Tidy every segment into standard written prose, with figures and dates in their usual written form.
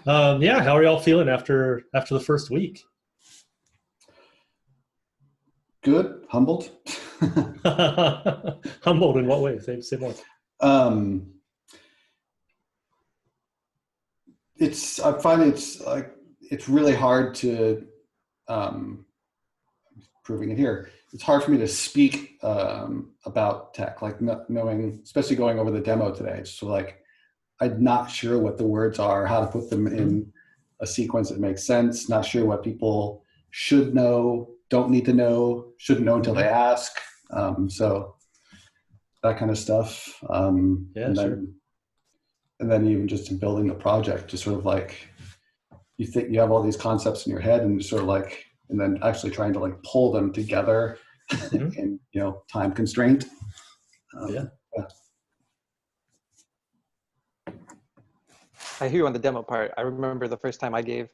Yeah, how are y'all feeling after the first week? Good, humbled. Humbled in what way? Say more. um, I find it's really hard to um, proving it here. It's hard for me to speak about tech, like knowing, especially going over the demo today. It's sort of like I'm not sure what the words are, how to put them in a sequence that makes sense. Not sure what people should know, don't need to know, shouldn't know until they ask. So that kind of stuff. Yeah, sure. And then even just in building the project, just sort of like you think you have all these concepts in your head and sort of like, and then actually trying to like pull them together in, time constraint. Yeah. Yeah. I hear you on the demo part. I remember the first time I gave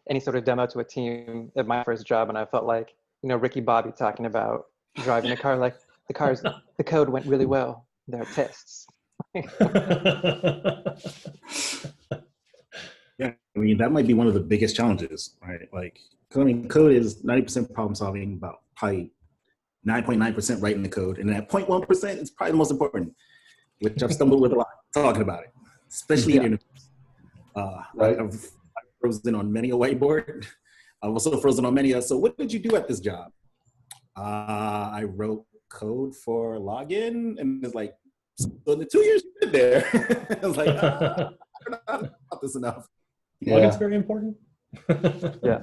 any sort of demo to a team at my first job, and I felt like, Ricky Bobby talking about driving a car, like the code went really well. There are tests. Yeah, I mean, that might be one of the biggest challenges, right? Like, code is 90% problem solving, about probably 9.9% writing the code. And that 0.1% is probably the most important, which I've stumbled with a lot talking about it, especially in interviews. Right. I've frozen on many a whiteboard. I've also frozen on many. So what did you do at this job? I wrote code for login, and it's like, so in the 2 years you did there, I was like, I don't know about this enough. Login's very important. Yeah.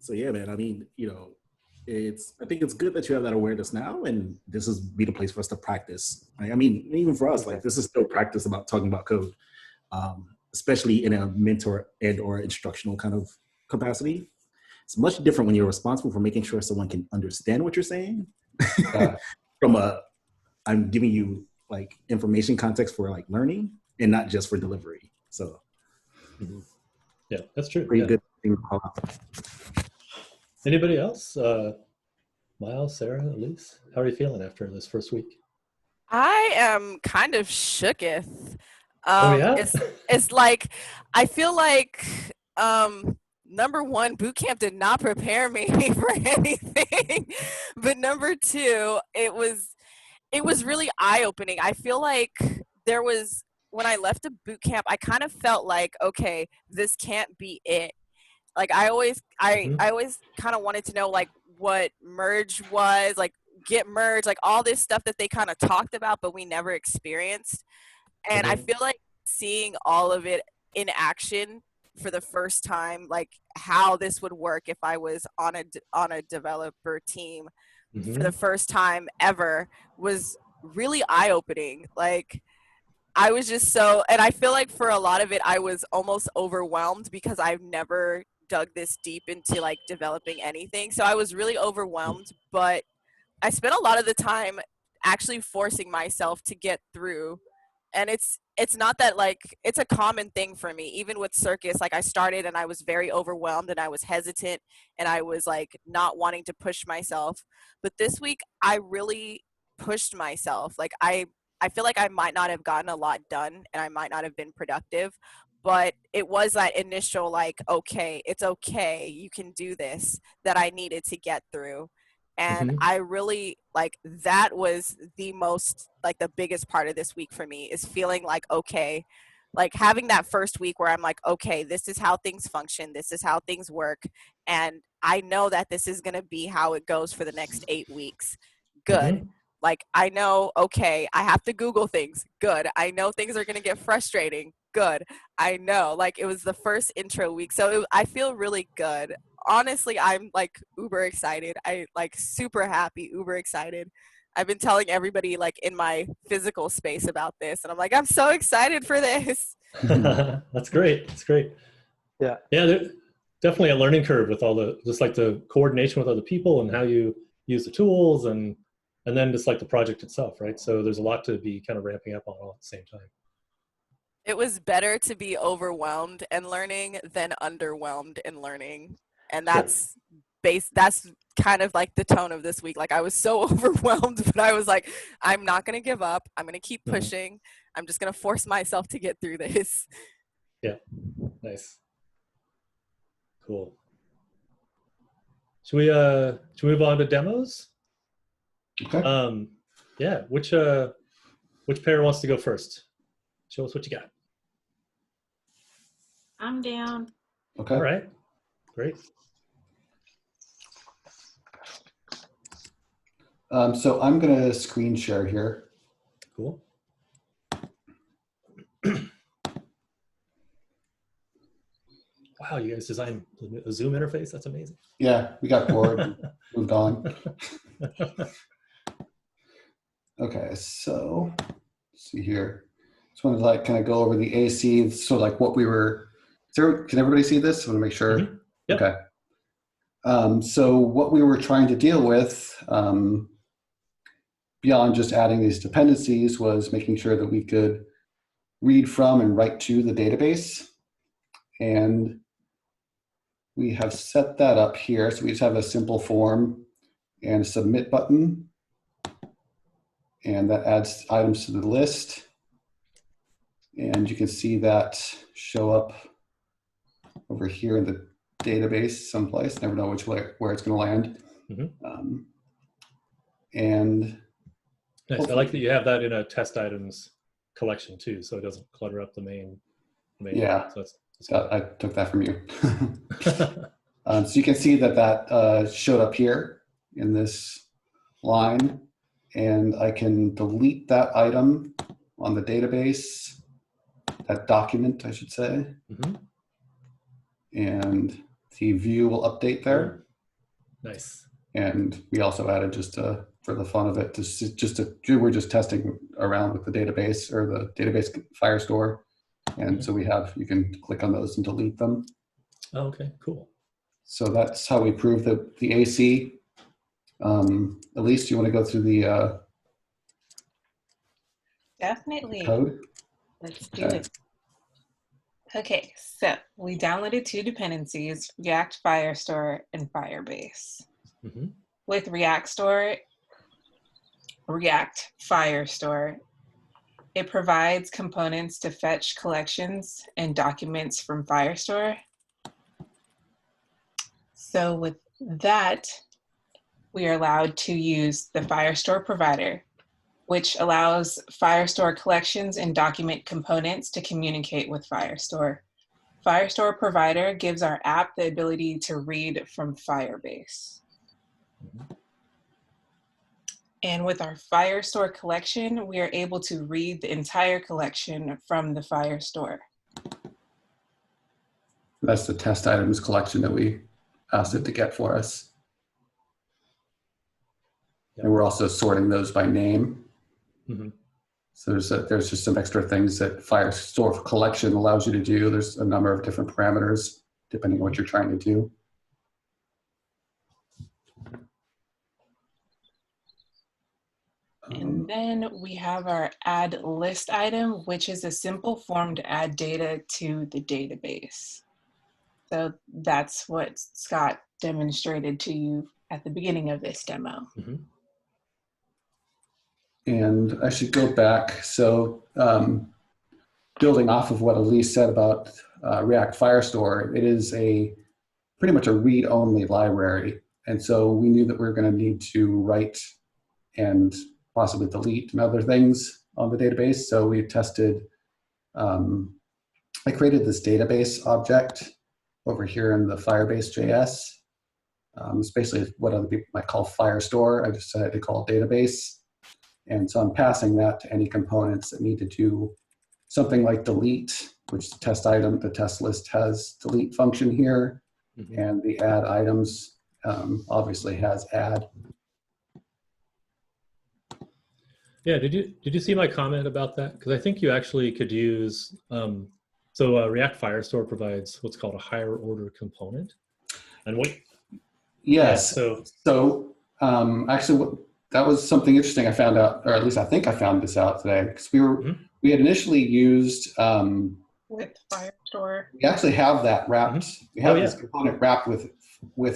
So yeah, man. I mean, I think it's good that you have that awareness now, and this is be the place for us to practice. Right? I mean, even for us, like this is still practice about talking about code, especially in a mentor and or instructional kind of capacity. It's much different when you're responsible for making sure someone can understand what you're saying. I'm giving you like information context for like learning and not just for delivery. So yeah, that's true. Pretty good thing to call out. Anybody else? Miles, Sarah, Elise, how are you feeling after this first week? I am kind of shooketh. Oh yeah? It's like I feel like number one, boot camp did not prepare me for anything. But number two, it was really eye-opening. I feel like when I left a boot camp, I kind of felt like, okay, this can't be it. Like I always kind of wanted to know like what merge was, like get merged, like all this stuff that they kind of talked about, but we never experienced. And I feel like seeing all of it in action for the first time, like how this would work if I was on a developer team for the first time ever was really eye-opening. Like I was just and I feel like for a lot of it, I was almost overwhelmed because I've never dug this deep into like developing anything. So I was really overwhelmed, but I spent a lot of the time actually forcing myself to get through. And it's not that like, it's a common thing for me, even with circus. Like I started and I was very overwhelmed and I was hesitant and I was like not wanting to push myself. But this week I really pushed myself. Like I feel like I might not have gotten a lot done and I might not have been productive, but it was that initial like, okay, it's okay, you can do this, that I needed to get through. And I really like that was the most like the biggest part of this week for me is feeling like, okay, like having that first week where I'm like, okay, this is how things function, this is how things work, and I know that this is going to be how it goes for the next 8 weeks. Good. Like I know, okay, I have to Google things. Good. I know things are going to get frustrating. Good. I know. Like it was the first intro week, so I feel really good. Honestly, I'm like uber excited. I like super happy, uber excited. I've been telling everybody like in my physical space about this, and I'm like, I'm so excited for this. That's great. That's great. Yeah. Yeah, definitely a learning curve with all just like the coordination with other people and how you use the tools and then just like the project itself, right? So there's a lot to be kind of ramping up on all at the same time. It was better to be overwhelmed and learning than underwhelmed and learning. And that's kind of like the tone of this week. Like I was so overwhelmed, but I was like, I'm not going to give up. I'm going to keep pushing. I'm just going to force myself to get through this. Yeah, nice. Cool. Should we move on to demos? Okay. Yeah, which pair wants to go first? Show us what you got. I'm down. Okay. All right, great. So I'm going to screen share here. Cool. Wow, you guys designed a Zoom interface? That's amazing. Yeah, we got bored and moved on. Okay, so let's see here. Just wanted to like kind of go over the AC. So like what we were, can everybody see this? I want to make sure. Mm-hmm. Yep. Okay. So what we were trying to deal with beyond just adding these dependencies was making sure that we could read from and write to the database. And we have set that up here. So we just have a simple form and a submit button. And that adds items to the list. And you can see that show up over here in the database someplace. Never know where it's going to land. Mm-hmm. And nice. I like that you have that in a test items collection too, so it doesn't clutter up the main. Yeah, so that's I took that from you. So you can see that showed up here in this line, and I can delete that item on the database, that document, I should say. Mm-hmm. And the view will update there. Nice. And we also added for the fun of it, we're just testing around with the database or the database Firestore. And so you can click on those and delete them. Oh, okay, cool. So that's how we prove the AC. Elise, do you want to go through the Definitely. code? Let's do it. Okay, so we downloaded two dependencies, React Firestore and Firebase. Mm-hmm. With React Firestore, it provides components to fetch collections and documents from Firestore. So with that, we are allowed to use the Firestore provider, which allows Firestore collections and document components to communicate with Firestore. Firestore provider gives our app the ability to read from Firebase. And with our Firestore collection, we are able to read the entire collection from the Firestore. That's the test items collection that we asked it to get for us. Yep. And we're also sorting those by name. Mm-hmm. So there's just some extra things that Firestore collection allows you to do. There's a number of different parameters depending on what you're trying to do. And then we have our add list item, which is a simple form to add data to the database. So that's what Scott demonstrated to you at the beginning of this demo. Mm-hmm. And I should go back. So building off of what Elise said about React Firestore, it is pretty much a read-only library. And so we knew that we were going to need to write and possibly delete and other things on the database. So we tested, I created this database object over here in the Firebase.js. It's basically what other people might call Firestore. I just decided to call it database. And so I'm passing that to any components that need to do something like delete, which the test item, the test list has delete function here. Mm-hmm. And the add items obviously has add. Yeah, did you see my comment about that? Because I think you actually could use, React Firestore provides what's called a higher order component. And what? Yes, yeah, actually that was something interesting I found out, or at least I think I found this out today, because we had initially used with Firestore. We actually have that wrapped. Mm-hmm. We have this component wrapped with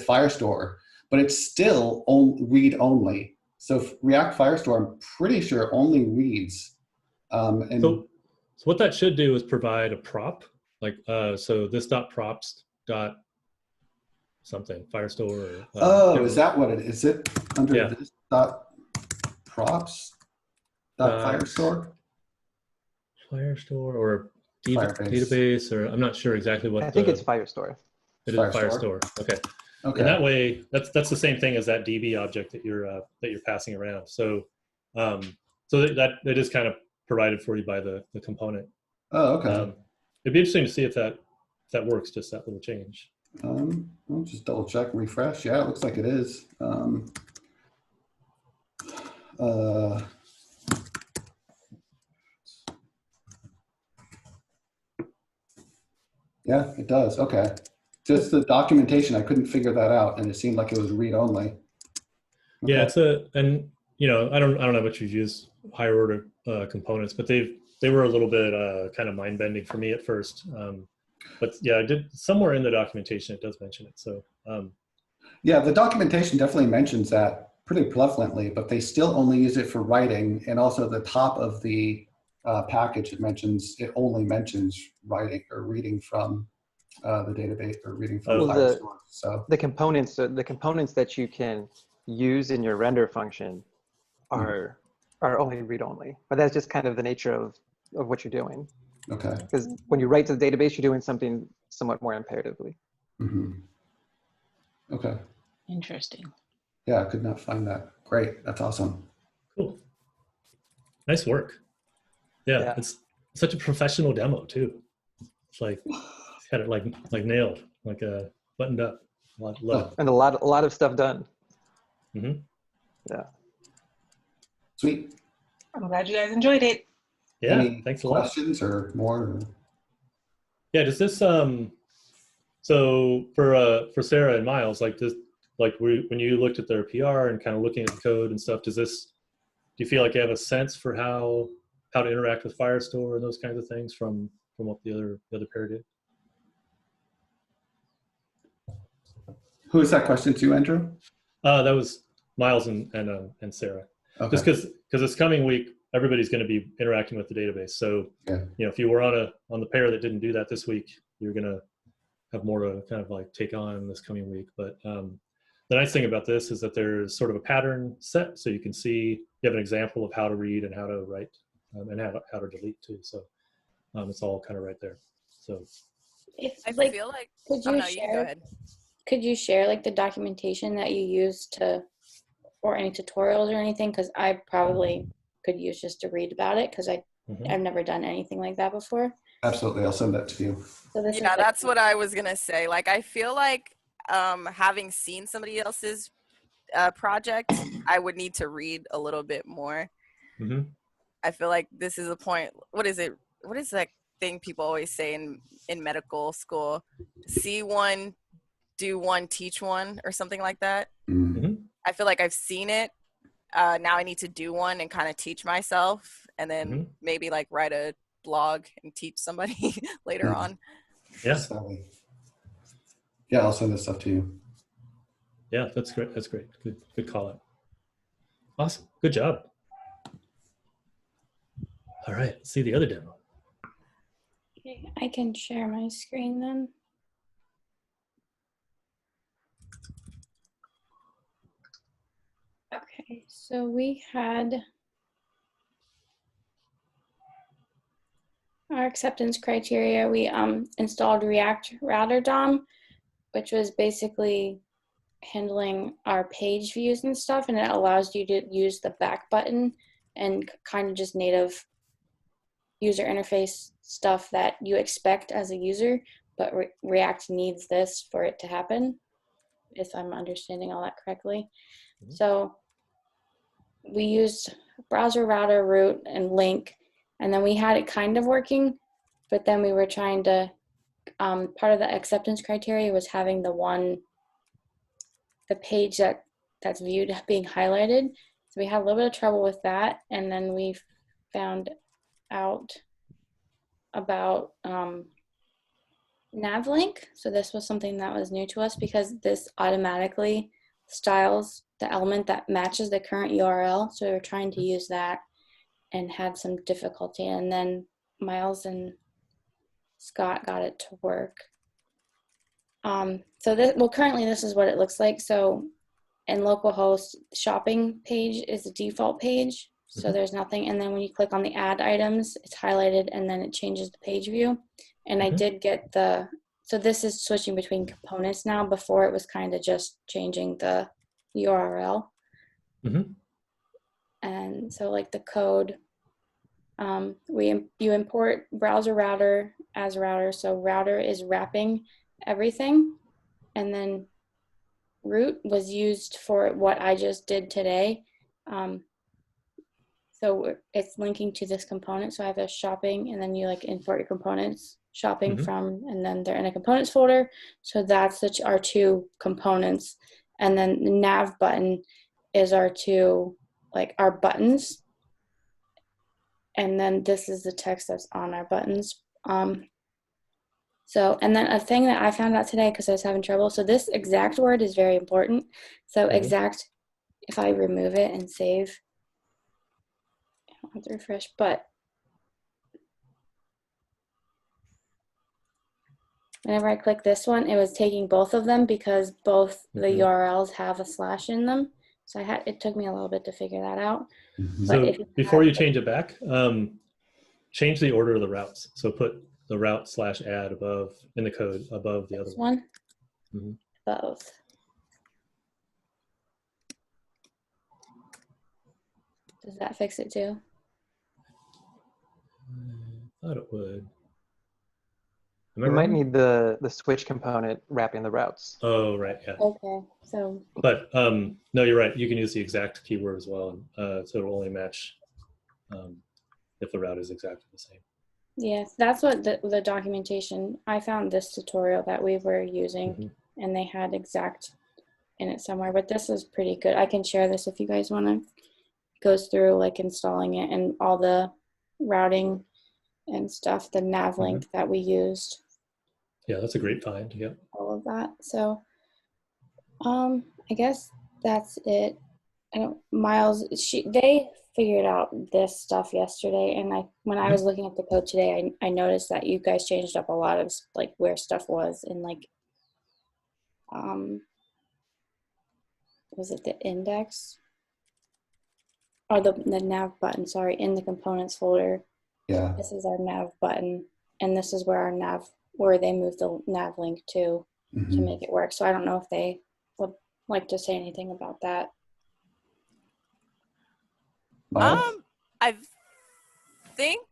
Firestore, but it's still read only. So React Firestore, I'm pretty sure only reads. So what that should do is provide a prop like so this dot props dot something Firestore. Or, Oh, is that what it is? Is it under Yeah. this dot props dot Firestore? Firestore or Firebase. database, or I'm not sure exactly what. I think it's Firestore. It is Firestore. Okay. Okay. And that way, that's the same thing as that DB object that you're passing around. So, so that is kind of provided for you by the component. Oh, okay. It'd be interesting to see if that works. Just that little change. I'll just double check and refresh. Yeah, it looks like it is. Yeah, it does. Okay. Just the documentation, I couldn't figure that out, and it seemed like it was read only. Okay. Yeah, it's and you know, I don't know what you've used higher order components, but they were a little bit kind of mind bending for me at first. But yeah, I did somewhere in the documentation it does mention it. So yeah, the documentation definitely mentions that pretty prevalently, but they still only use it for writing, and also the top of the package it only mentions writing or reading from the database or reading from Firestore. So the components that you can use in your render function are only read only, but that's just kind of the nature of what you're doing. Okay. Because when you write to the database, you're doing something somewhat more imperatively. Mm-hmm. Okay. Interesting. Yeah, I could not find that. Great. That's awesome. cool. Nice work. Yeah, it's such a professional demo too. It's like had it like nailed, like buttoned up. Love it. And a lot of stuff done. Mm-hmm. Yeah. Sweet. I'm glad you guys enjoyed it. Yeah, Any thanks a lot. questions or more? Yeah, does this so for Sarah and Miles, like this, like when you looked at their PR and kind of looking at the code and stuff, do you feel like you have a sense for how to interact with Firestore and those kinds of things from what the other pair did? Who is that question to, Andrew? That was Miles and Sarah. Okay. Just because this coming week, everybody's going to be interacting with the database. So, Yeah. you know, if you were on the pair that didn't do that this week, you're going to have more to kind of like take on this coming week. But the nice thing about this is that there's sort of a pattern set, so you can see you have an example of how to read and how to write and how to delete too. So it's all kind of right there. So I like, feel like could oh, you no, you can go ahead. Could you share like the documentation that you use or any tutorials or anything? Because I probably could use just to read about it, because I've never done anything like that before. Absolutely. I'll send that to you. So this Yeah, is that's what I was gonna say. Like, I feel like having seen somebody else's project, I would need to read a little bit more. mm-hmm. I feel like this is a point. What is it? What is that thing people always say in medical school? See one, do one, teach one, or something like that. Mm-hmm. I feel like I've seen it. Now I need to do one and kind of teach myself, and then maybe like write a blog and teach somebody later on. Yeah. Yeah, I'll send this stuff to you. Yeah, that's great. That's great. Good call out. Awesome. Good job. All right, let's see the other demo. Okay, I can share my screen then. Okay, so we had our acceptance criteria. We installed React Router DOM, which was basically handling our page views and stuff, and it allows you to use the back button and kind of just native user interface stuff that you expect as a user, but React needs this for it to happen, if I'm understanding all that correctly. So we used browser router root and link, and then we had it kind of working, but then we were trying to, part of the acceptance criteria was having the page that's viewed being highlighted. So we had a little bit of trouble with that, and then we found out about Nav Link. So this was something that was new to us, because this automatically styles the element that matches the current URL. So we were trying to use that and had some difficulty. And then Miles and Scott got it to work. So this, well, currently this is what it looks like. So in localhost, shopping page is the default page. So there's nothing. And then when you click on the add items, it's highlighted and then it changes the page view. And I did get so this is switching between components now. Before it was kind of just changing the URL. And so like the code, you import browser router as router. So router is wrapping everything. And then root was used for what I just did today. So it's linking to this component. So I have a shopping, and then you like import your components, shopping from, and then they're in a components folder. So that's our two components. And then the nav button is our two, like our buttons. And then this is the text that's on our buttons. So, and then a thing that I found out today, because I was having trouble. So this exact word is very important. So exact, if I remove it and save, I don't have to refresh, but whenever I click this one, it was taking both of them because both the URLs have a slash in them. So it took me a little bit to figure that out. So before you change it back, change the order of the routes. So put the route /add above in the code above the other one. Above. Does that fix it too? I thought it would. You might need the switch component wrapping the routes. Oh, right, yeah. Okay, so. But no, you're right. You can use the exact keyword as well. So it'll only match if the route is exactly the same. Yes, that's what the documentation, I found this tutorial that we were using and they had exact in it somewhere, but this is pretty good. I can share this if you guys want to go through like installing it and all the routing and stuff, the Nav Link that we used. Yeah, that's a great find. Yep. All of that. So I guess that's it. Miles, they figured out this stuff yesterday, and when I was looking at the code today, I noticed that you guys changed up a lot of like where stuff was in like was it the index or the nav button, sorry, in the components folder. Yeah, this is our nav button, and this is where they moved the Nav Link to make it work. So I don't know if they would like to say anything about that. I think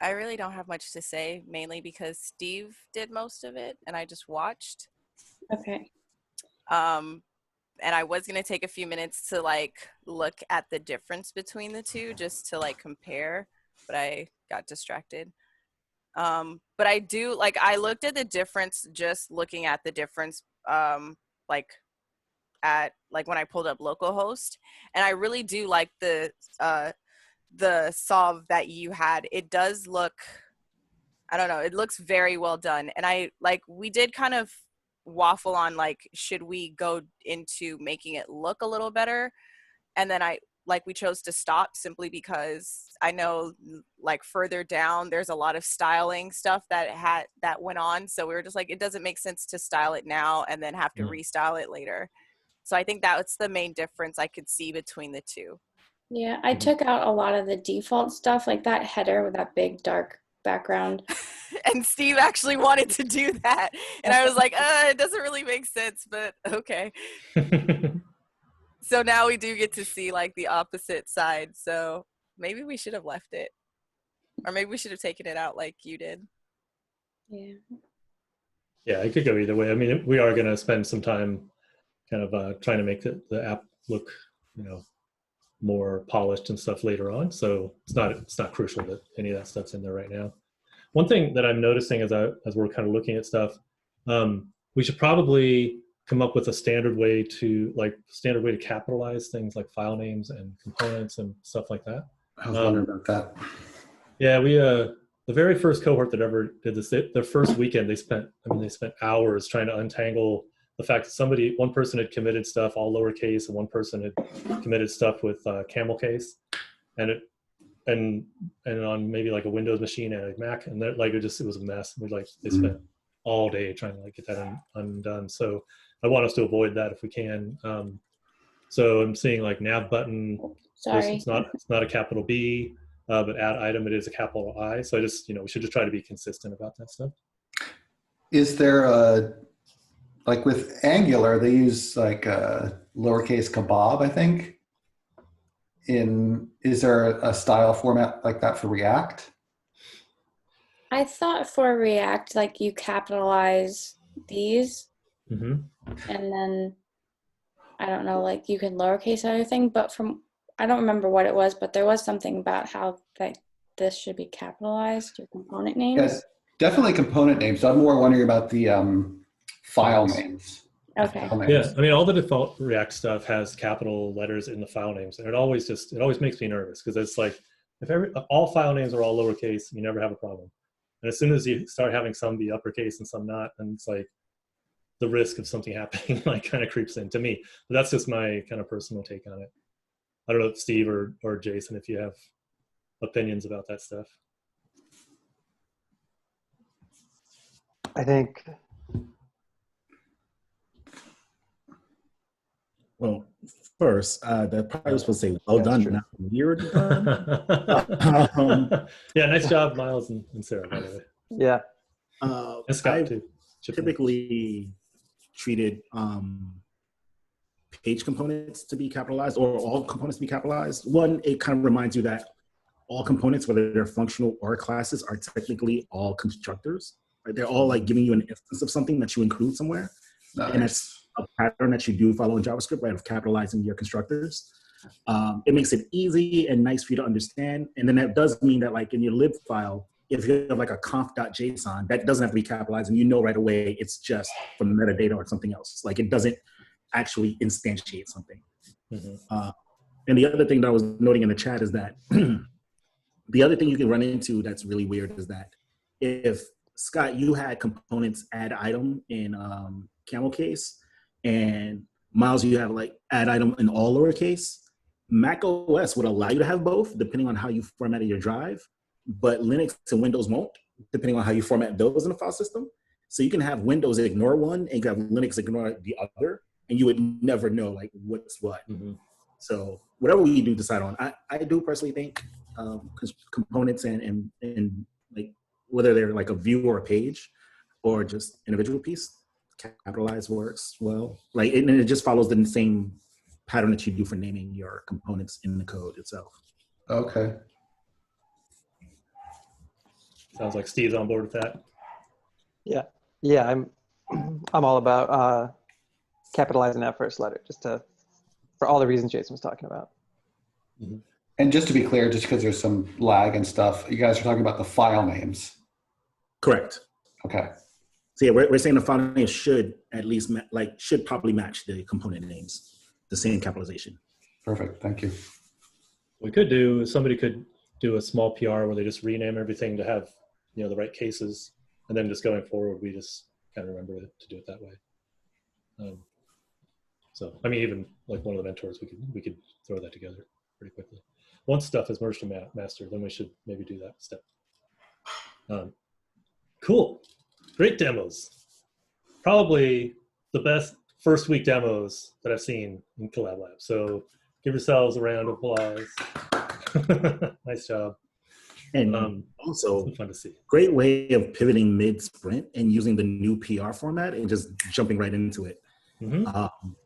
I really don't have much to say, mainly because Steve did most of it and I just watched. Okay. And I was going to take a few minutes to like look at the difference between the two just to like compare, but I got distracted. But I do like, I looked at the difference, just looking at the difference, like when I pulled up localhost, and I really do like the solve that you had. It does look, I don't know, it looks very well done. And we did kind of waffle on like, should we go into making it look a little better? And then we chose to stop simply because I know like further down, there's a lot of styling stuff that went on. So we were just like, it doesn't make sense to style it now and then have to restyle it later. So I think that's the main difference I could see between the two. Yeah, I took out a lot of the default stuff, like that header with that big dark background. And Steve actually wanted to do that. And I was like, it doesn't really make sense, but okay. So now we do get to see like the opposite side. So maybe we should have left it. Or maybe we should have taken it out like you did. Yeah. Yeah, it could go either way. I mean, we are going to spend some time kind of trying to make the app look, more polished and stuff later on. So it's not crucial that any of that stuff's in there right now. One thing that I'm noticing as we're kind of looking at stuff, we should probably come up with a standard way to capitalize things like file names and components and stuff like that. I was wondering about that. Yeah, we the very first cohort that ever did this, their first weekend, they spent hours trying to untangle the fact that one person had committed stuff all lowercase and one person had committed stuff with camel case, and and on maybe like a Windows machine and a Mac, and like it was a mess. They spent all day trying to like get that undone. So I want us to avoid that if we can. So I'm seeing like nav button. Sorry. It's not a capital B, but add item, it is a capital I. So I just, we should just try to be consistent about that stuff. Is there like with Angular, they use like a lowercase kebab, I think. Is there a style format like that for React? I thought for React, like you capitalize these, and then I don't know, like you can lowercase everything. But I don't remember what it was, but there was something about how like this should be capitalized, your component names. Yes, definitely component names. I'm more wondering about the file names. Okay. Yeah, I mean, all the default React stuff has capital letters in the file names, and it always makes me nervous because it's like if all file names are all lowercase, you never have a problem. And as soon as you start having some be uppercase and some not, then it's like the risk of something happening like kind of creeps in to me. But that's just my kind of personal take on it. I don't know if Steve or Jason, if you have opinions about that stuff. I think. Well, first, that probably was supposed to say, well done, not weird. Yeah, nice job, Miles and Sarah, by the way. Yeah. And Scott, too. Typically treated page components to be capitalized, or all components to be capitalized. One, it kind of reminds you that all components, whether they're functional or classes, are technically all constructors. Right? They're all like giving you an instance of something that you include somewhere. Nice. And it's a pattern that you do follow in JavaScript, right, of capitalizing your constructors. It makes it easy and nice for you to understand. And then that does mean that like in your lib file, if you have like a conf.json, that doesn't have to be capitalized, and you know right away it's just from metadata or something else. Like it doesn't actually instantiate something. And the other thing that I was noting in the chat is that the other thing you can run into that's really weird is that if, Scott, you had components add item in camel case, and Miles, you have like add item in all lowercase, Mac OS would allow you to have both depending on how you formatted your drive, but Linux and Windows won't, depending on how you format those in the file system. So you can have Windows ignore one and you can have Linux ignore the other, and you would never know like what's what. So whatever we do decide on, I do personally think components and like whether they're like a view or a page or just individual piece, capitalized works well. Like and it just follows the same pattern that you do for naming your components in the code itself. Okay. Sounds like Steve's on board with that. Yeah, I'm all about capitalizing that first letter, just for all the reasons Jason was talking about. And just to be clear, just because there's some lag and stuff, you guys are talking about the file names. Correct. Okay. So yeah, we're saying the file name should at least should probably match the component names, the same capitalization. Perfect. Thank you. Somebody could do a small PR where they just rename everything to have the right cases, and then just going forward, we just kind of remember to do it that way. So I mean, even like one of the mentors, we could throw that together pretty quickly. Once stuff is merged to master, then we should maybe do that step. Cool, great demos. Probably the best first week demos that I've seen in Collab Lab. So give yourselves a round of applause. Nice job. And also, fun to see. Great way of pivoting mid-sprint and using the new PR format and just jumping right into it.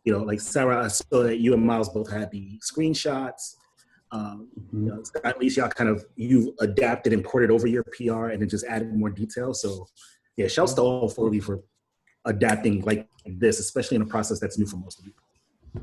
Like Sarah, I saw that you and Miles both had the screenshots. At least you've adapted and ported over your PR and then just added more detail. So yeah, shouts to all four of you for adapting like this, especially in a process that's new for most of you.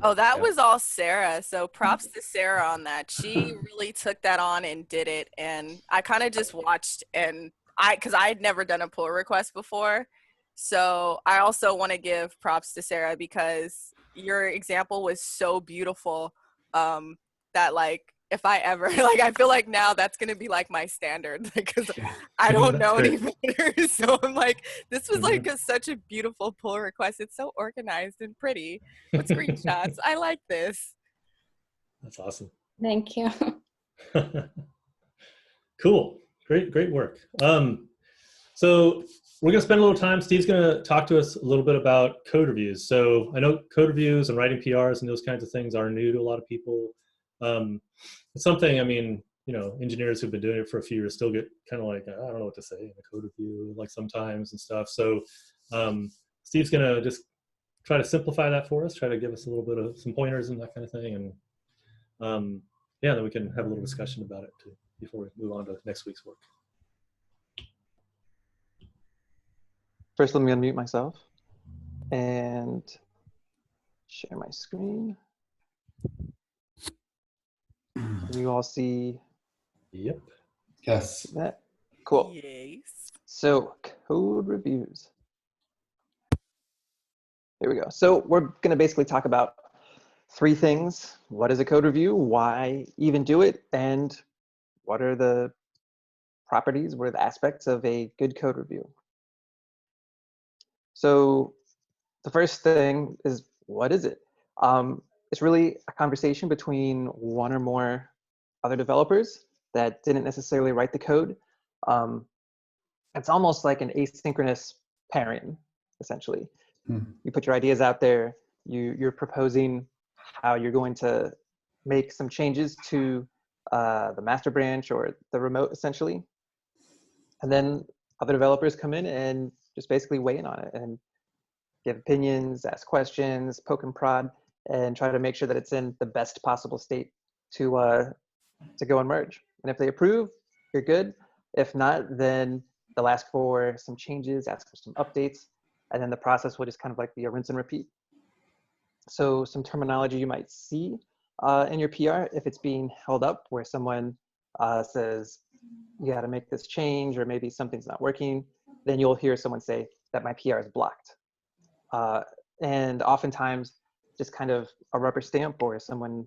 Oh, that was all Sarah. So props to Sarah on that. She really took that on and did it. And I kind of just watched, and because I had never done a pull request before. So I also want to give props to Sarah because your example was so beautiful that like, if I ever, I feel like now that's going to be like my standard because I don't know any better. So I'm like, this was like such a beautiful pull request. It's so organized and pretty with screenshots. I like this. That's awesome. Thank you. Cool. Great work. So we're going to spend a little time. Steve's going to talk to us a little bit about code reviews. So I know code reviews and writing PRs and those kinds of things are new to a lot of people. It's something, I mean, engineers who've been doing it for a few years still get kind of like, I don't know what to say in a code review, like sometimes and stuff. So Steve's going to just try to simplify that for us, try to give us a little bit of some pointers and that kind of thing. And yeah, then we can have a little discussion about it too before we move on to next week's work. First, let me unmute myself and share my screen. Can you all see? Yep. Yes. That? Cool. Yes. So code reviews. Here we go. So we're going to basically talk about 3 things. What is a code review? Why even do it? And what are the properties, what are the aspects of a good code review? So the first thing is, what is it? It's really a conversation between one or more other developers that didn't necessarily write the code. It's almost like an asynchronous pairing, essentially. You put your ideas out there, you're proposing how you're going to make some changes to the master branch or the remote, essentially. And then other developers come in and just basically weigh in on it and give opinions, ask questions, poke and prod, and try to make sure that it's in the best possible state to go and merge. And if they approve, you're good. If not, then they'll ask for some changes, ask for some updates, and then the process will just kind of like be a rinse and repeat. So some terminology you might see in your PR if it's being held up, where someone says, you got to make this change, or maybe something's not working, then you'll hear someone say that my PR is blocked. And oftentimes just kind of a rubber stamp or someone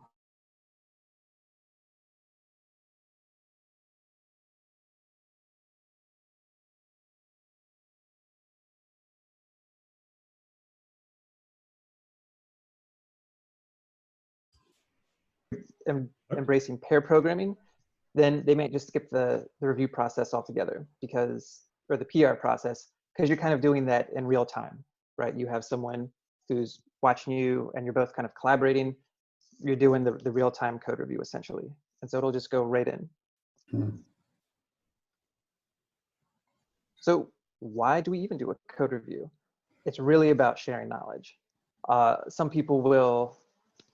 embracing pair programming, then they might just skip the review process altogether or the PR process, because you're kind of doing that in real time, right? You have someone who's watching you and you're both kind of collaborating. You're doing the real-time code review, essentially. And so it'll just go right in. So why do we even do a code review? It's really about sharing knowledge. Some people will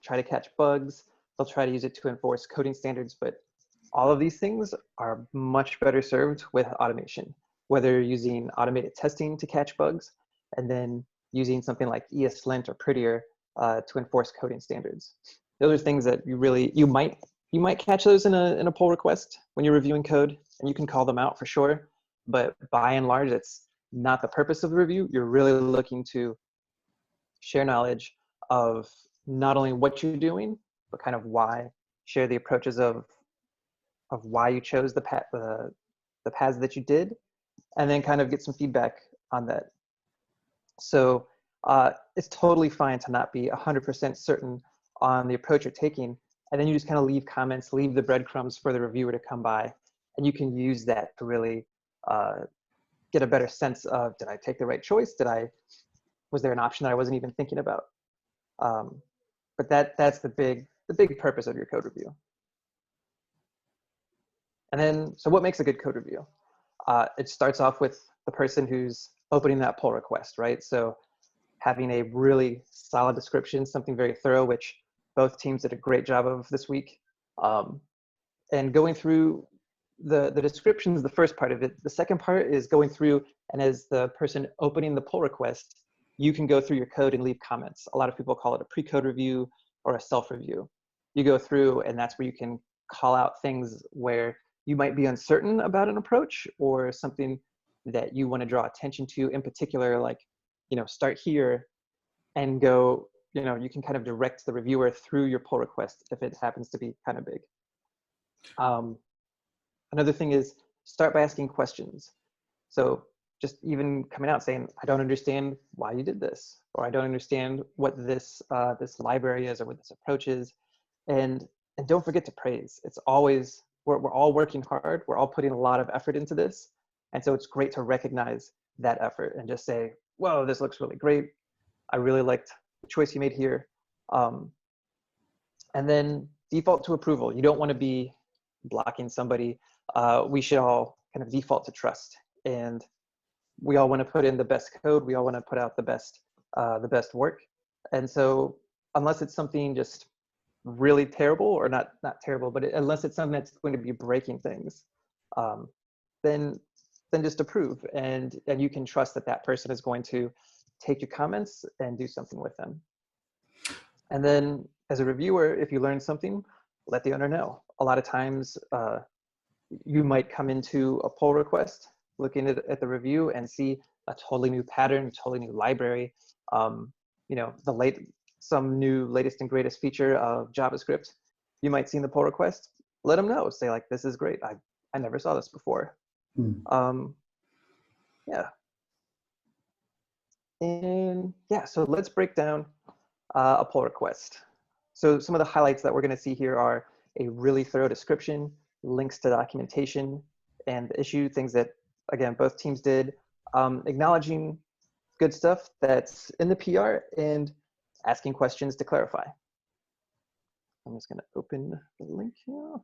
try to catch bugs. They'll try to use it to enforce coding standards, but all of these things are much better served with automation, whether you're using automated testing to catch bugs, and then using something like ESLint or Prettier to enforce coding standards. Those are things that you might catch those in a pull request when you're reviewing code, and you can call them out for sure. But by and large, it's not the purpose of the review. You're really looking to share knowledge of not only what you're doing, but kind of why, share the approaches of why you chose the paths that you did, and then kind of get some feedback on that. So it's totally fine to not be 100% certain on the approach you're taking, and then you just kind of leave comments, leave the breadcrumbs for the reviewer to come by, and you can use that to really get a better sense of, did I take the right choice? Was there an option that I wasn't even thinking about? But that's the big purpose of your code review. And then, so what makes a good code review? It starts off with the person who's opening that pull request, right? So having a really solid description, something very thorough, which both teams did a great job of this week. And going through the description is the first part of it. The second part is going through, and as the person opening the pull request, you can go through your code and leave comments. A lot of people call it a pre-code review or a self-review. You go through, and that's where you can call out things where you might be uncertain about an approach or something that you want to draw attention to in particular, like, start here and go, you can kind of direct the reviewer through your pull request if it happens to be kind of big. Another thing is start by asking questions. So just even coming out saying, I don't understand why you did this, or I don't understand what this library is or what this approach is. And don't forget to praise. It's always we're all working hard. We're all putting a lot of effort into this. And so it's great to recognize that effort and just say, whoa, this looks really great. I really liked the choice you made here. And then default to approval. You don't want to be blocking somebody. We should all kind of default to trust. And we all want to put in the best code. We all want to put out the best work. And so unless it's something just really terrible, or not terrible, but unless it's something that's going to be breaking things, then just approve, and you can trust that that person is going to take your comments and do something with them. And then as a reviewer, if you learn something, let the owner know. A lot of times you might come into a pull request looking at the review and see a totally new pattern, totally new library, you know, some new latest and greatest feature of JavaScript. You might see in the pull request, let them know, say like, this is great. I never saw this before. Yeah. And yeah, so let's break down a pull request. So some of the highlights that we're going to see here are a really thorough description, links to documentation and the issue, things that, again, both teams did, acknowledging good stuff that's in the PR and asking questions to clarify. I'm just going to open the link here.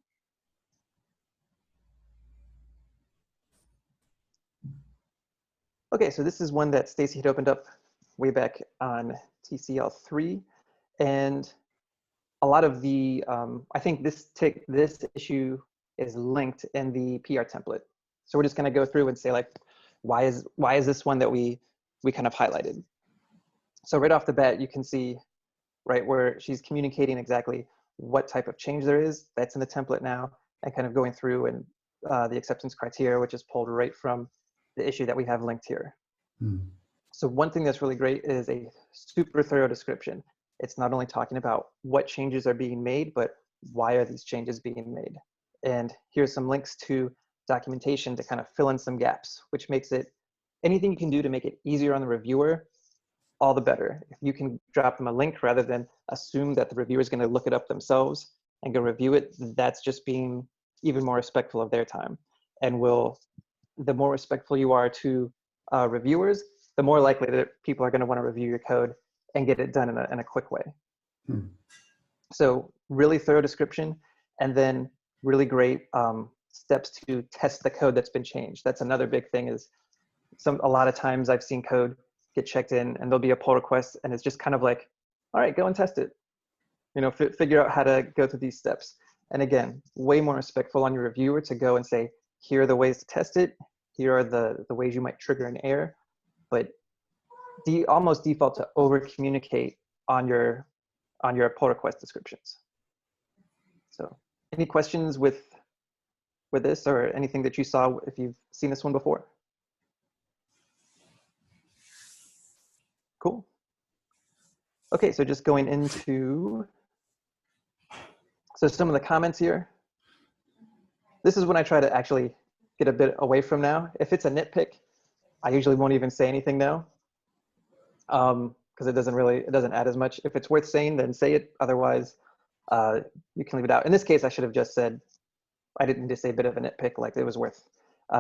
Okay, so this is one that Stacy had opened up way back on TCL 3. And a lot of the, I think this issue is linked in the PR template. So we're just gonna go through and say like, why is this one that we kind of highlighted? So right off the bat, you can see, right, where she's communicating exactly what type of change there is that's in the template now, and kind of going through and the acceptance criteria, which is pulled right from the issue that we have linked here. So one thing that's really great is a super thorough description. It's not only talking about what changes are being made, but why are these changes being made? And here's some links to documentation to kind of fill in some gaps, which makes it, anything you can do to make it easier on the reviewer, all the better. If you can drop them a link rather than assume that the reviewer is going to look it up themselves and go review it, that's just being even more respectful of their time. And the more respectful you are to reviewers, the more likely that people are going to want to review your code and get it done in a quick way. So really thorough description, and then really great steps to test the code that's been changed. That's another big thing, is a lot of times I've seen code get checked in and there'll be a pull request and it's just kind of like, all right, go and test it. You know, figure out how to go through these steps. And again, way more respectful on your reviewer to go and say, here are the ways to test it. Here are the ways you might trigger an error, but almost default to over communicate on your pull request descriptions. So any questions with this, or anything that you saw if you've seen this one before? Cool. Okay, so just going into, so some of the comments here. This is when I try to actually get a bit away from now. If it's a nitpick, I usually won't even say anything now, because it doesn't add as much. If it's worth saying, then say it. Otherwise, you can leave it out. In this case, I should have just said, I didn't need to say a bit of a nitpick, like it was worth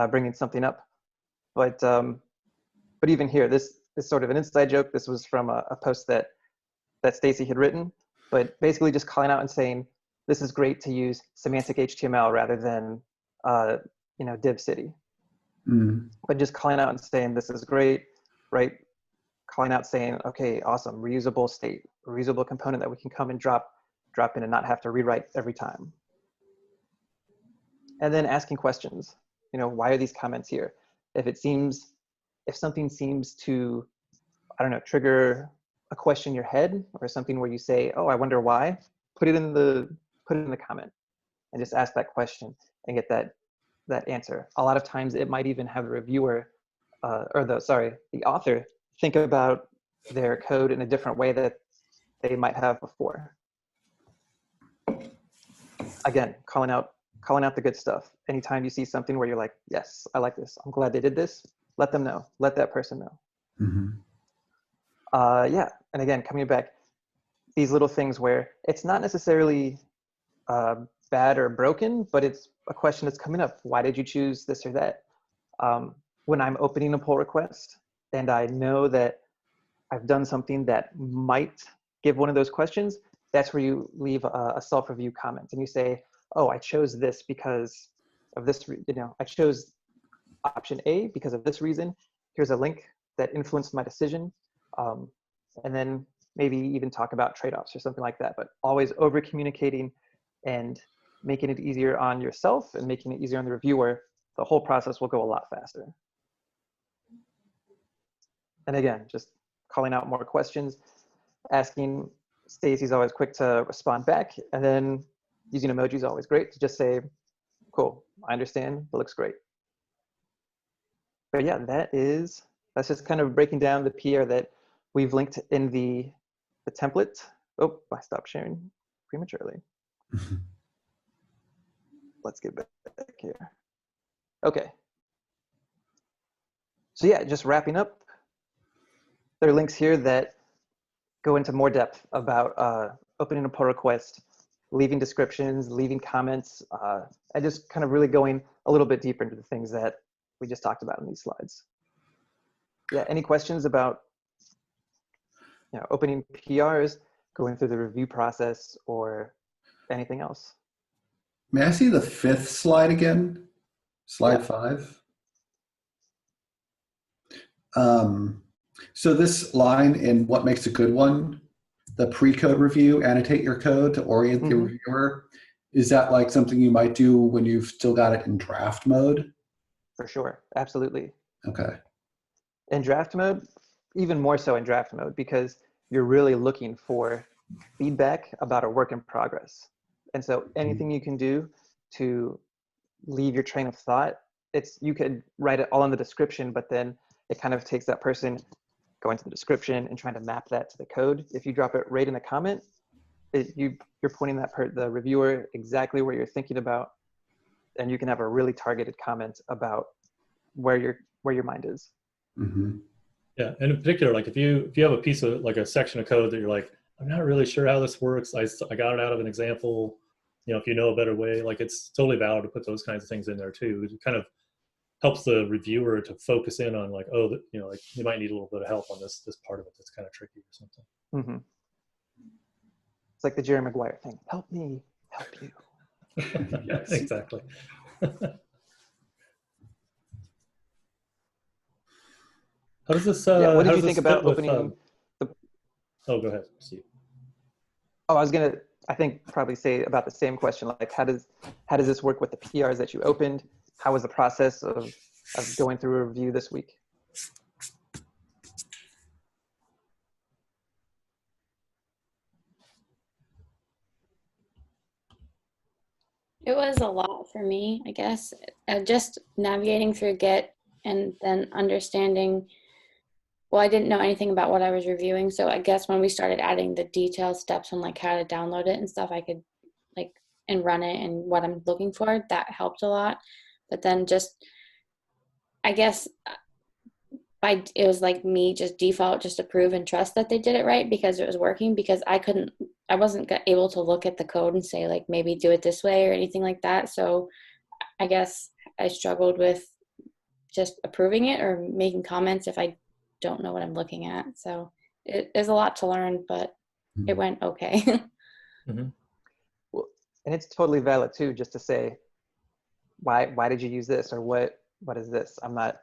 bringing something up. But even here, this is sort of an inside joke. This was from a post that Stacy had written, but basically just calling out and saying, this is great to use semantic HTML rather than div city. But just calling out and saying, this is great, right? Calling out saying, okay, awesome, reusable state, reusable component that we can come and drop in and not have to rewrite every time. And then asking questions, why are these comments here? If something seems to, I don't know, trigger a question in your head, or something where you say, oh, I wonder why, put it in the comment and just ask that question and get that answer. A lot of times it might even have the reviewer the author think about their code in a different way that they might have before. Again, calling out the good stuff. Anytime you see something where you're like, yes, I like this, I'm glad they did this, let them know, let that person know. Yeah, and again, coming back, these little things where it's not necessarily bad or broken, but it's a question that's coming up. Why did you choose this or that? When I'm opening a pull request and I know that I've done something that might give one of those questions, that's where you leave a self-review comment and you say, oh, I chose this because of this, I chose option A because of this reason. Here's a link that influenced my decision. And then maybe even talk about trade-offs or something like that, but always over communicating and making it easier on yourself and making it easier on the reviewer. The whole process will go a lot faster. And again, just calling out more questions, asking. Stacy's always quick to respond back, and then using emoji is always great to just say, cool, I understand, that looks great. But yeah, that's just kind of breaking down the PR that we've linked in the template. Oh, I stopped sharing prematurely. Let's get back here. Okay. So yeah, just wrapping up, there are links here that go into more depth about opening a pull request, leaving descriptions, leaving comments, and just kind of really going a little bit deeper into the things that we just talked about in these slides. Yeah, any questions about opening PRs, going through the review process, or anything else? May I see the 5th slide again? Slide 5. So this line in What Makes a Good One, the pre-code review, annotate your code to orient the reviewer, is that like something you might do when you've still got it in draft mode? For sure, absolutely. Okay. In draft mode, even more so in draft mode, because you're really looking for feedback about a work in progress. And so anything you can do to leave your train of thought, you could write it all in the description, but then it kind of takes that person going to the description and trying to map that to the code. If you drop it right in the comment, you're pointing the reviewer exactly where you're thinking about, and you can have a really targeted comment about where your mind is. Mm-hmm. Yeah, and in particular, like if you have a piece of like a section of code that you're like, I'm not really sure how this works. I got it out of an example. If you know a better way, like it's totally valid to put those kinds of things in there too. It kind of helps the reviewer to focus in on like, oh, like you might need a little bit of help on this part of it that's kind of tricky or something. Mm-hmm. It's like the Jerry Maguire thing. Help me, help you. Yes. Exactly. How does this? What did you think about opening? Oh, go ahead, Steve. Oh, I was gonna. I think probably say about the same question. Like, how does this work with the PRs that you opened? How was the process of going through a review this week? It was a lot for me, I guess. Just navigating through Git and then understanding. Well, I didn't know anything about what I was reviewing, so I guess when we started adding the detailed steps on like how to download it and stuff, I could like and run it and what I'm looking for, that helped a lot. But then just, I guess, it was like me just default just approve and trust that they did it right because it was working, because I wasn't able to look at the code and say like maybe do it this way or anything like that. So I guess I struggled with just approving it or making comments if I don't know what I'm looking at. So there's a lot to learn, but it went okay. Mm-hmm. Well, and it's totally valid too, just to say, why did you use this, or what is this? I'm not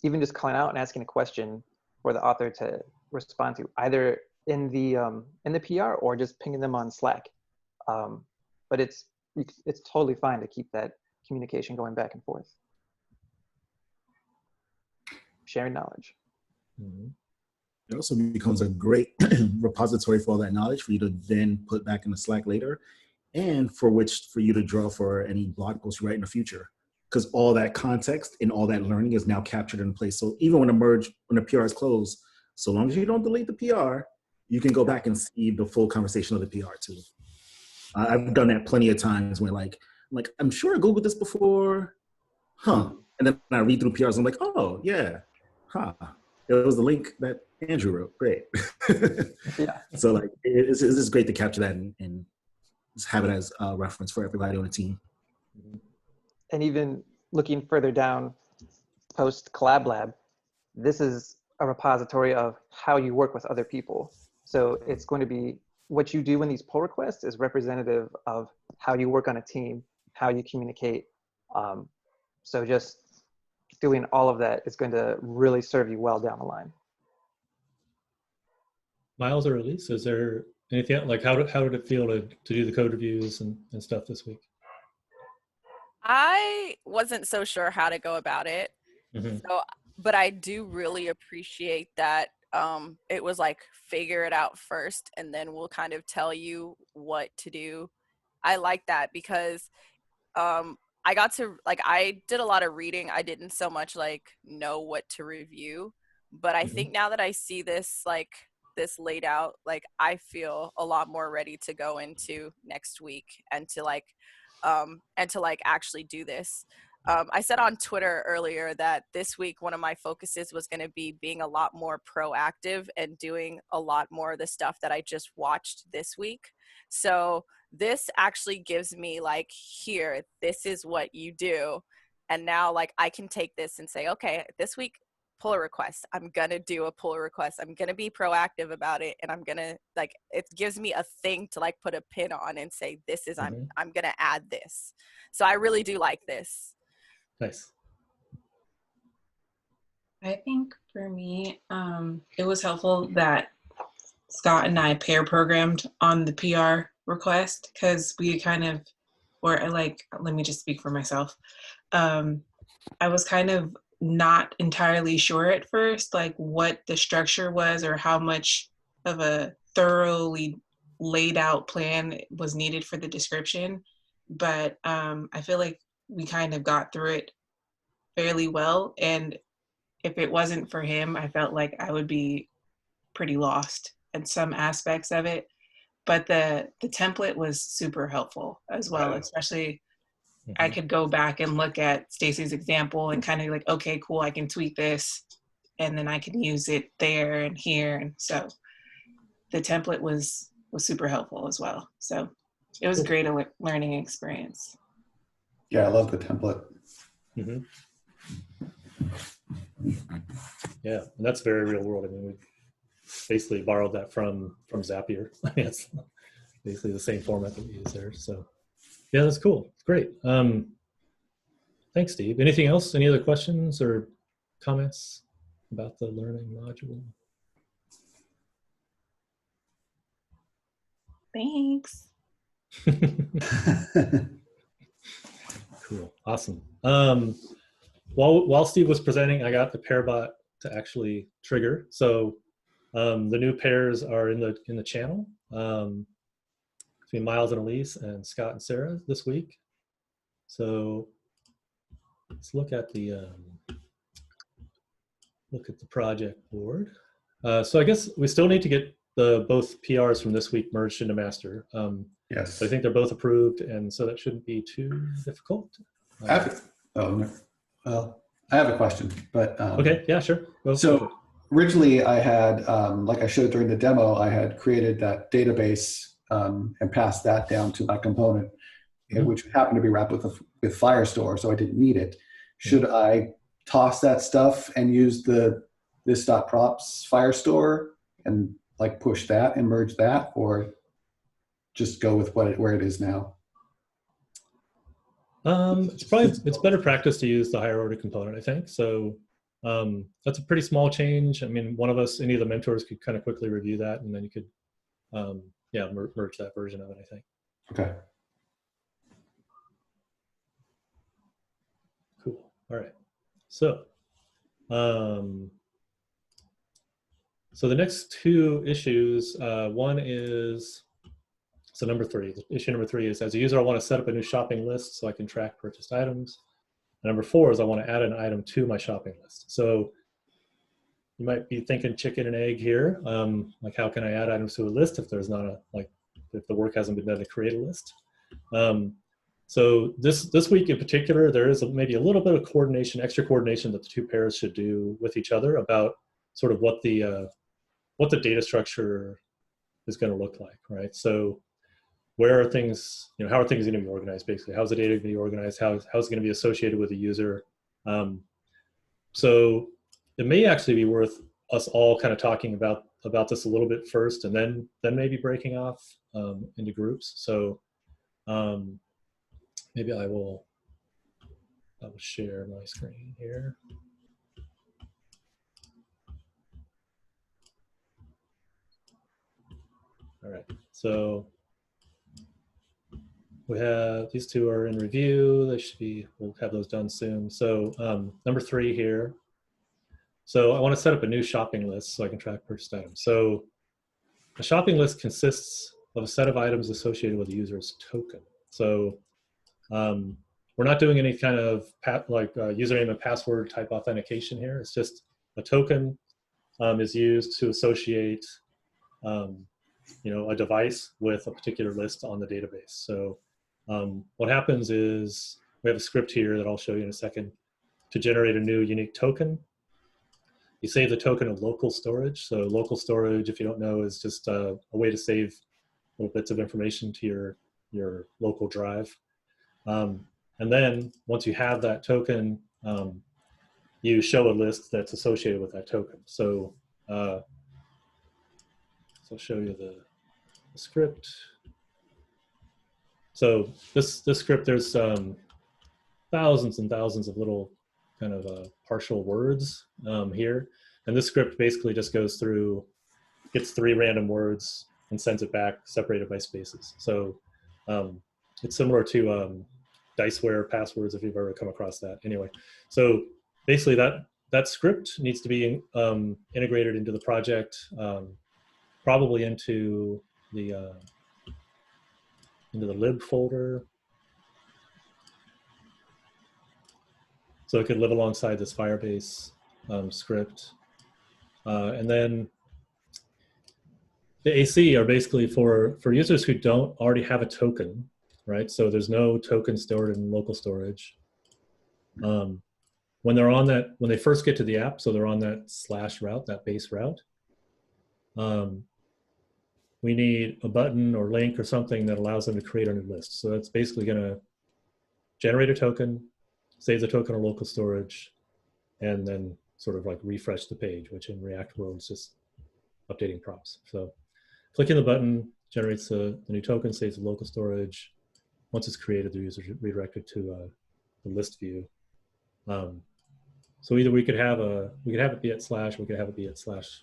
even just calling out and asking a question for the author to respond to, either in the PR or just pinging them on Slack. But it's totally fine to keep that communication going back and forth. Sharing knowledge. Mm-hmm. It also becomes a great repository for all that knowledge for you to then put back in the Slack later, and for you to draw for any blog posts you write in the future. Because all that context and all that learning is now captured in place. So even when the PR is closed, so long as you don't delete the PR, you can go back and see the full conversation of the PR too. I've done that plenty of times where I'm like, I'm sure I Googled this before, huh? And then I read through PRs, I'm like, oh yeah, huh. It was the link that Andrew wrote, great. Yeah. So like, it's just great to capture that and just have it as a reference for everybody on the team. And even looking further down, post Collab Lab, this is a repository of how you work with other people. So it's going to be what you do in these pull requests is representative of how you work on a team, how you communicate. So just doing all of that is going to really serve you well down the line. Miles or Elise, is there anything like how did it feel to do the code reviews and stuff this week? I wasn't so sure how to go about it. Mm-hmm. So, but I do really appreciate that it was like figure it out first and then we'll kind of tell you what to do. I like that because I got to like I did a lot of reading. I didn't so much like know what to review, but I think now that I see this like this laid out, like I feel a lot more ready to go into next week and to like actually do this. I said on Twitter earlier that this week one of my focuses was going to be being a lot more proactive and doing a lot more of the stuff that I just watched this week. So this actually gives me like, here, this is what you do. And now like I can take this and say, okay, this week, pull a request. I'm going to do a pull request. I'm going to be proactive about it. And I'm going to like, it gives me a thing to like put a pin on and say, this is, I'm going to add this. So I really do like this. Nice. I think for me, it was helpful that Scott and I pair programmed on the PR request because we kind of were like, let me just speak for myself. I was kind of not entirely sure at first, like what the structure was or how much of a thoroughly laid out plan was needed for the description. But I feel like we kind of got through it fairly well. And if it wasn't for him, I felt like I would be pretty lost in some aspects of it. But the template was super helpful as well, especially I could go back and look at Stacy's example and kind of like, okay, cool, I can tweak this and then I can use it there and here. And so the template was super helpful as well. So it was a great learning experience. Yeah, I love the template. Mm-hmm. Yeah, and that's very real world. I mean, we basically borrowed that from Zapier. It's basically the same format that we use there. So yeah, that's cool. Great. Thanks, Steve. Anything else? Any other questions or comments about the learning module? Thanks. Cool. Awesome. While Steve was presenting, I got the pair bot to actually trigger. So the new pairs are in the channel between Miles and Elise and Scott and Sarah this week. So let's look at the project board. So I guess we still need to get both PRs from this week merged into master. Yes. But I think they're both approved, and so that shouldn't be too difficult. I have a question, but okay, yeah, sure. So originally I had, like I showed during the demo, I had created that database and passed that down to my component, which happened to be wrapped with Firestore, so I didn't need it. Should I toss that stuff and use the this.props Firestore and like push that and merge that, or just go with where it is now? It's better practice to use the higher order component, I think. So that's a pretty small change. I mean, one of us, any of the mentors could kind of quickly review that, and then you could, merge that version of it, I think. Okay. Cool. All right. So, so the next two issues, one is, so number 3, issue number 3 is, as a user, I want to set up a new shopping list so I can track purchased items. And number 4 is I want to add an item to my shopping list. So you might be thinking chicken and egg here. Like, how can I add items to a list if there's not if the work hasn't been done to create a list? So this week in particular, there is maybe a little bit of coordination, extra coordination that the two pairs should do with each other about sort of what the data structure is going to look like, right? So where are things, how are things going to be organized, basically? How's the data going to be organized? How's it going to be associated with the user? So it may actually be worth us all kind of talking about this a little bit first, and then maybe breaking off into groups. So maybe I will share my screen here. All right, so we have, these two are in review. They should be, we'll have those done soon. So number 3 here. So I want to set up a new shopping list so I can track purchased items. So a shopping list consists of a set of items associated with the user's token. So we're not doing any kind of username and password type authentication here. It's just a token is used to associate a device with a particular list on the database. So what happens is we have a script here that I'll show you in a second to generate a new unique token. You save the token in local storage. So local storage, if you don't know, is just a way to save little bits of information to your local drive. And then once you have that token, you show a list that's associated with that token. So, so I'll show you the script. So this script, there's thousands and thousands of little kind of partial words here. And this script basically just goes through, gets 3 random words and sends it back separated by spaces. So it's similar to diceware passwords, if you've ever come across that. Anyway, so basically that script needs to be integrated into the project, probably into the lib folder. So it could live alongside this Firebase script. And then the AC are basically for users who don't already have a token, right? So there's no token stored in local storage. When they're on that, when they first get to the app, so they're on that / route, that base route, we need a button or link or something that allows them to create a new list. So that's basically going to generate a token, save the token in local storage, and then sort of like refresh the page, which in React world is just updating props. So clicking the button generates the new token, saves the local storage. Once it's created, the user is redirected to the list view. So either we could have it be at /, we could have it be at /list,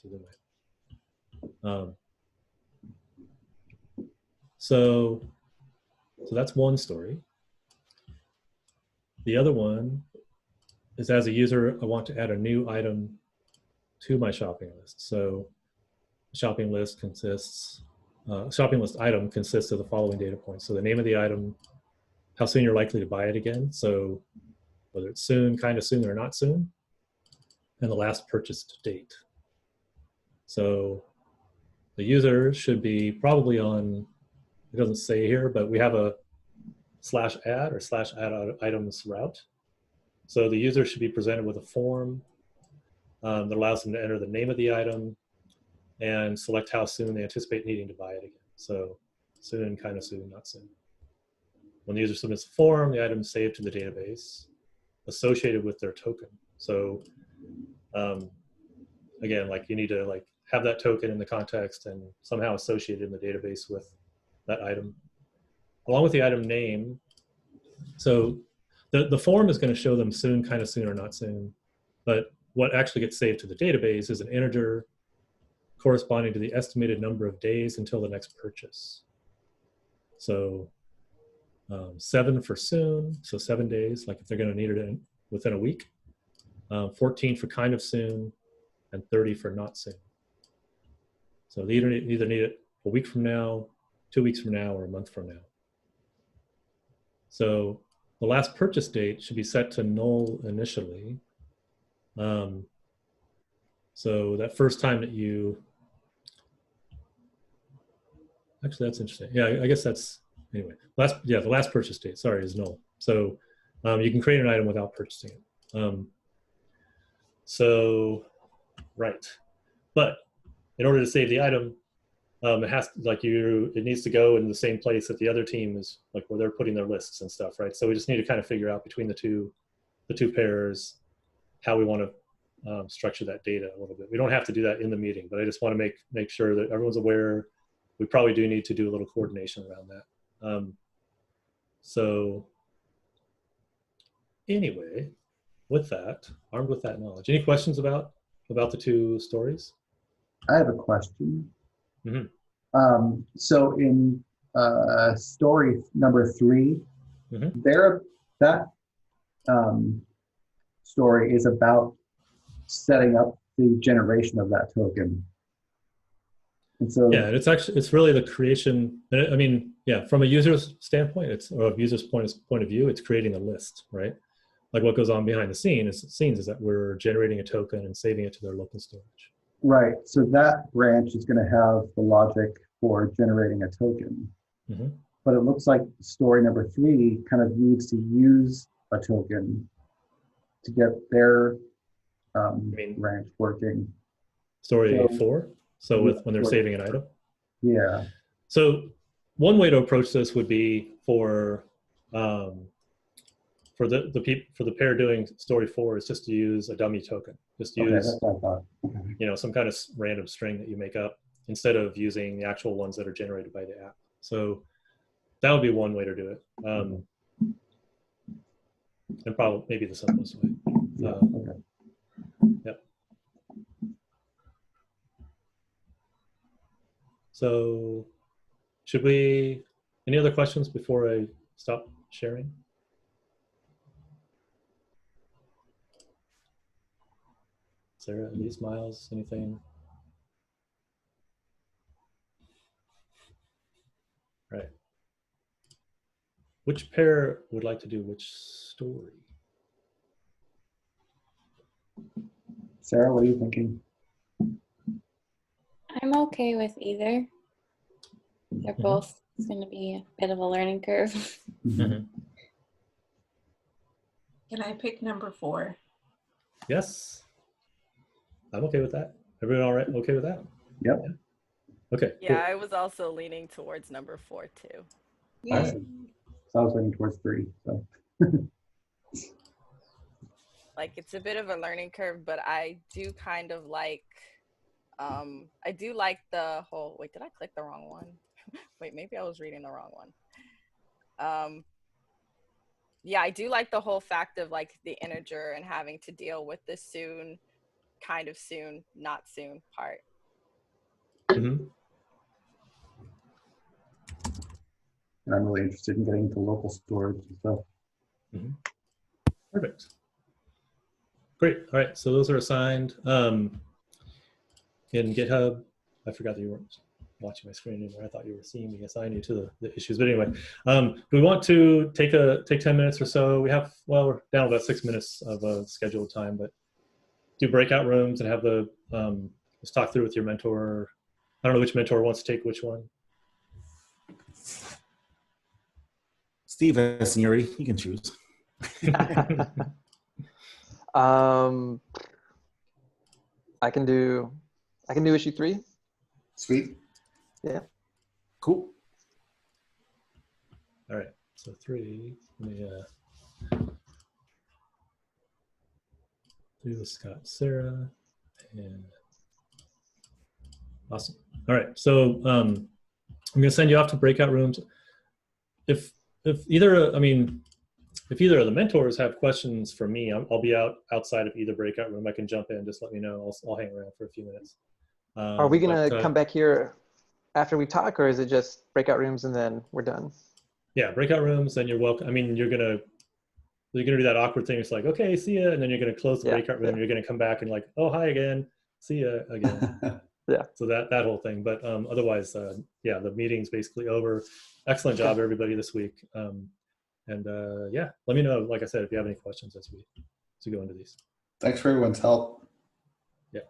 either way. So that's one story. The other one is, as a user, I want to add a new item to my shopping list. So the shopping list item consists of the following data points. So the name of the item, how soon you're likely to buy it again. So whether it's soon, kind of soon, or not soon, and the last purchased date. So the user should be probably on, it doesn't say here, but we have a /add or /add items route. So the user should be presented with a form that allows them to enter the name of the item and select how soon they anticipate needing to buy it again. So soon, kind of soon, not soon. When the user submits the form, the item is saved to the database associated with their token. So again, like you need to like have that token in the context and somehow associated in the database with that item, along with the item name. So the form is going to show them soon, kind of soon, or not soon. But what actually gets saved to the database is an integer corresponding to the estimated number of days until the next purchase. So 7 for soon, so 7 days, like if they're going to need it within a week. 14 for kind of soon, and 30 for not soon. So they either need it a week from now, 2 weeks from now, or a month from now. So the last purchase date should be set to null initially. So that first time that you, actually that's interesting. Yeah, I guess that's, anyway, the last purchase date, sorry, is null. So you can create an item without purchasing it. So, right. But in order to save the item, It has like it needs to go in the same place that the other team is, like where they're putting their lists and stuff, right? So we just need to kind of figure out between the two pairs how we want to structure that data a little bit. We don't have to do that in the meeting, but I just want to make sure that everyone's aware. We probably do need to do a little coordination around that. So anyway, with that, armed with that knowledge, any questions about the two stories? I have a question. Mm-hmm. So in story number 3, Mm-hmm. that story is about setting up the generation of that token. And so Yeah, it's really the creation. I mean, yeah, from a user's standpoint, or a user's point of view, it's creating a list, right? Like what goes on behind the scenes is that we're generating a token and saving it to their local storage. right, so that branch is going to have the logic for generating a token. Mm-hmm. But it looks like story number 3 kind of needs to use a token to get their branch working. Story So- 4. So when they're saving an item. Yeah. So one way to approach this would be for the pair doing story 4 is just to use a dummy token. Just Okay, use that's what I thought. Okay. some kind of random string that you make up instead of using the actual ones that are generated by the app. So that would be one way to do it, and probably maybe the simplest way. Yeah, okay. Yep. So should we, any other questions before I stop sharing? Sarah, Elise, Miles, anything? Right. Which pair would like to do which story? Sarah, what are you thinking? I'm okay with either. They're Mhm. both going to be a bit of a learning curve. Mhm. Can I pick number 4? Yes. I'm okay with that. Everyone all right? Okay with that? Yep. Okay. Yeah, I was also leaning towards number 4 too. All right. Awesome. So I was leaning towards 3. So Like it's a bit of a learning curve, but I do kind of like, I do like the whole, wait, did I click the wrong one? Wait, maybe I was reading the wrong one. Yeah, I do like the whole fact of like the integer and having to deal with the soon, kind of soon, not soon part. Mhm. and I'm really interested in getting into local storage and stuff. Mhm. Perfect. Great. All right. So those are assigned. In GitHub, I forgot that you weren't watching my screen anymore. I thought you were seeing me assign you to the issues. But anyway, do we want to take 10 minutes or so? We have, well, we're down about 6 minutes of scheduled time, but do breakout rooms and have let's talk through with your mentor. I don't know which mentor wants to take which one. Steve has seniority. He can choose. I can do issue 3. Sweet. Yeah. Cool. All right. So 3. Let me do Scott, Sarah, and awesome. All right. So I'm going to send you off to breakout rooms. If either of the mentors have questions for me, I'll be outside of either breakout room. I can jump in. Just let me know. I'll hang around for a few minutes. Are we going to come back here after we talk, or is it just breakout rooms and then we're done? Yeah, breakout rooms. Then you're welcome. I mean, you're gonna do that awkward thing. It's like, okay, see ya, and then you're gonna close the breakout room. Yeah. You're gonna come back and like, oh, hi again, see ya again. Yeah. So that whole thing. But otherwise, yeah, the meeting's basically over. Excellent job, everybody, this week. Yeah, let me know. Like I said, if you have any questions as we go into these. Thanks for everyone's help. Yeah.